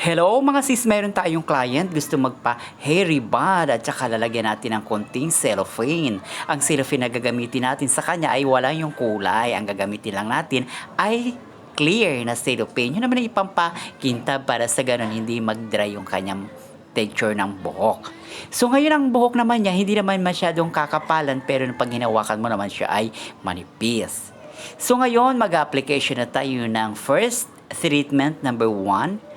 Hello mga sis, meron tayong client gusto magpa-hair rebond at saka lalagyan natin ng konting cellophane. Ang cellophane na gagamitin natin sa kanya ay wala yung kulay. Ang gagamitin lang natin ay clear na cellophane. Yun naman ang ipampakintab para sa ganun hindi mag-dry yung kanyang texture ng buhok. So ngayon ang buhok naman niya hindi naman masyadong kakapalan pero pag hinawakan mo naman siya ay manipis. So ngayon mag-application na tayo ng first treatment number 1.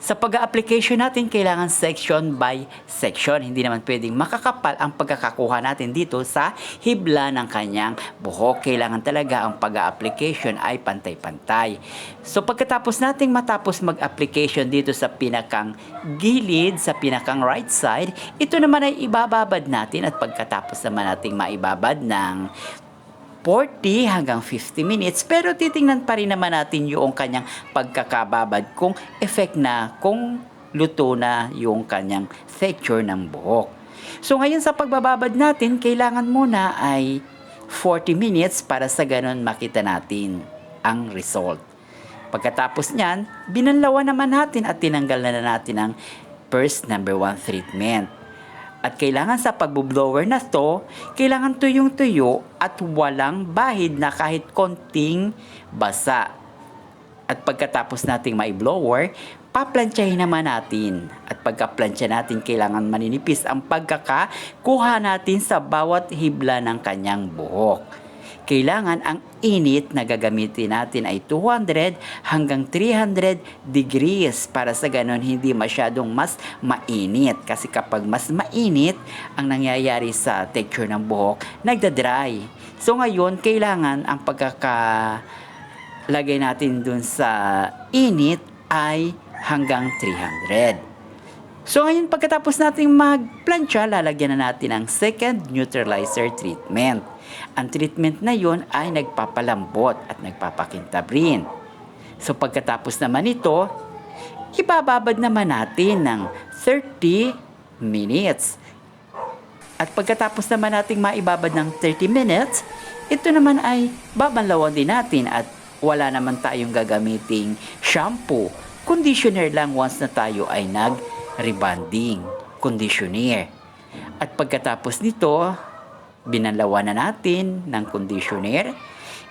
Sa pag-application natin, kailangan section by section. Hindi naman pwedeng makakapal ang pagkakakuha natin dito sa hibla ng kanyang buhok. Kailangan talaga ang pag-application ay pantay-pantay. So pagkatapos nating matapos mag-application dito sa pinakang gilid, sa pinakang right side, ito naman ay ibababad natin at pagkatapos naman nating maibabad ng 40 hanggang 50 minutes pero titingnan pa rin naman natin yung kanyang pagkakababad kung effect na, kung luto na yung kanyang texture ng buhok. So ngayon sa pagbababad natin, kailangan muna ay 40 minutes para sa ganun makita natin ang result. Pagkatapos niyan, binanlawan naman natin at tinanggal na natin ang first number 1 treatment. At kailangan sa pagbo-blower na to, kailangan tuyong-tuyo at walang bahid na kahit konting basa. At pagkatapos nating mai-blower, paplansyahin naman natin. At pagka-plansya natin, kailangan maninipis ang pagkakakuha natin sa bawat hibla ng kanyang buhok. Kailangan ang init na gagamitin natin ay 200 hanggang 300 degrees para sa ganon hindi masyadong mas mainit. Kasi kapag mas mainit, ang nangyayari sa texture ng buhok, nagda-dry. So ngayon, kailangan ang pagkakalagay natin dun sa init ay hanggang 300. So ngayon pagkatapos nating magplansya, lalagyan na natin ang second neutralizer treatment. Ang treatment na yon ay nagpapalambot at nagpapakintab rin. So pagkatapos naman ito, ibababad naman natin ng 30 minutes. At pagkatapos naman nating maibabad ng 30 minutes, ito naman ay babanlawan din natin at wala naman tayong gagamiting shampoo. Conditioner lang once na tayo ay rebonding conditioner. At pagkatapos nito, binanlawan na natin ng conditioner.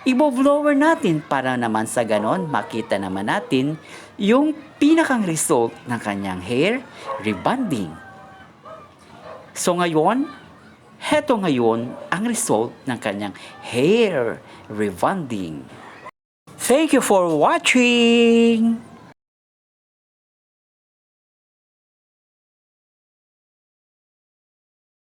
Ibo-blower natin para naman sa ganon makita naman natin yung pinakang result ng kanyang hair rebonding. So ngayon, heto ngayon ang result ng kanyang hair rebonding. Thank you for watching!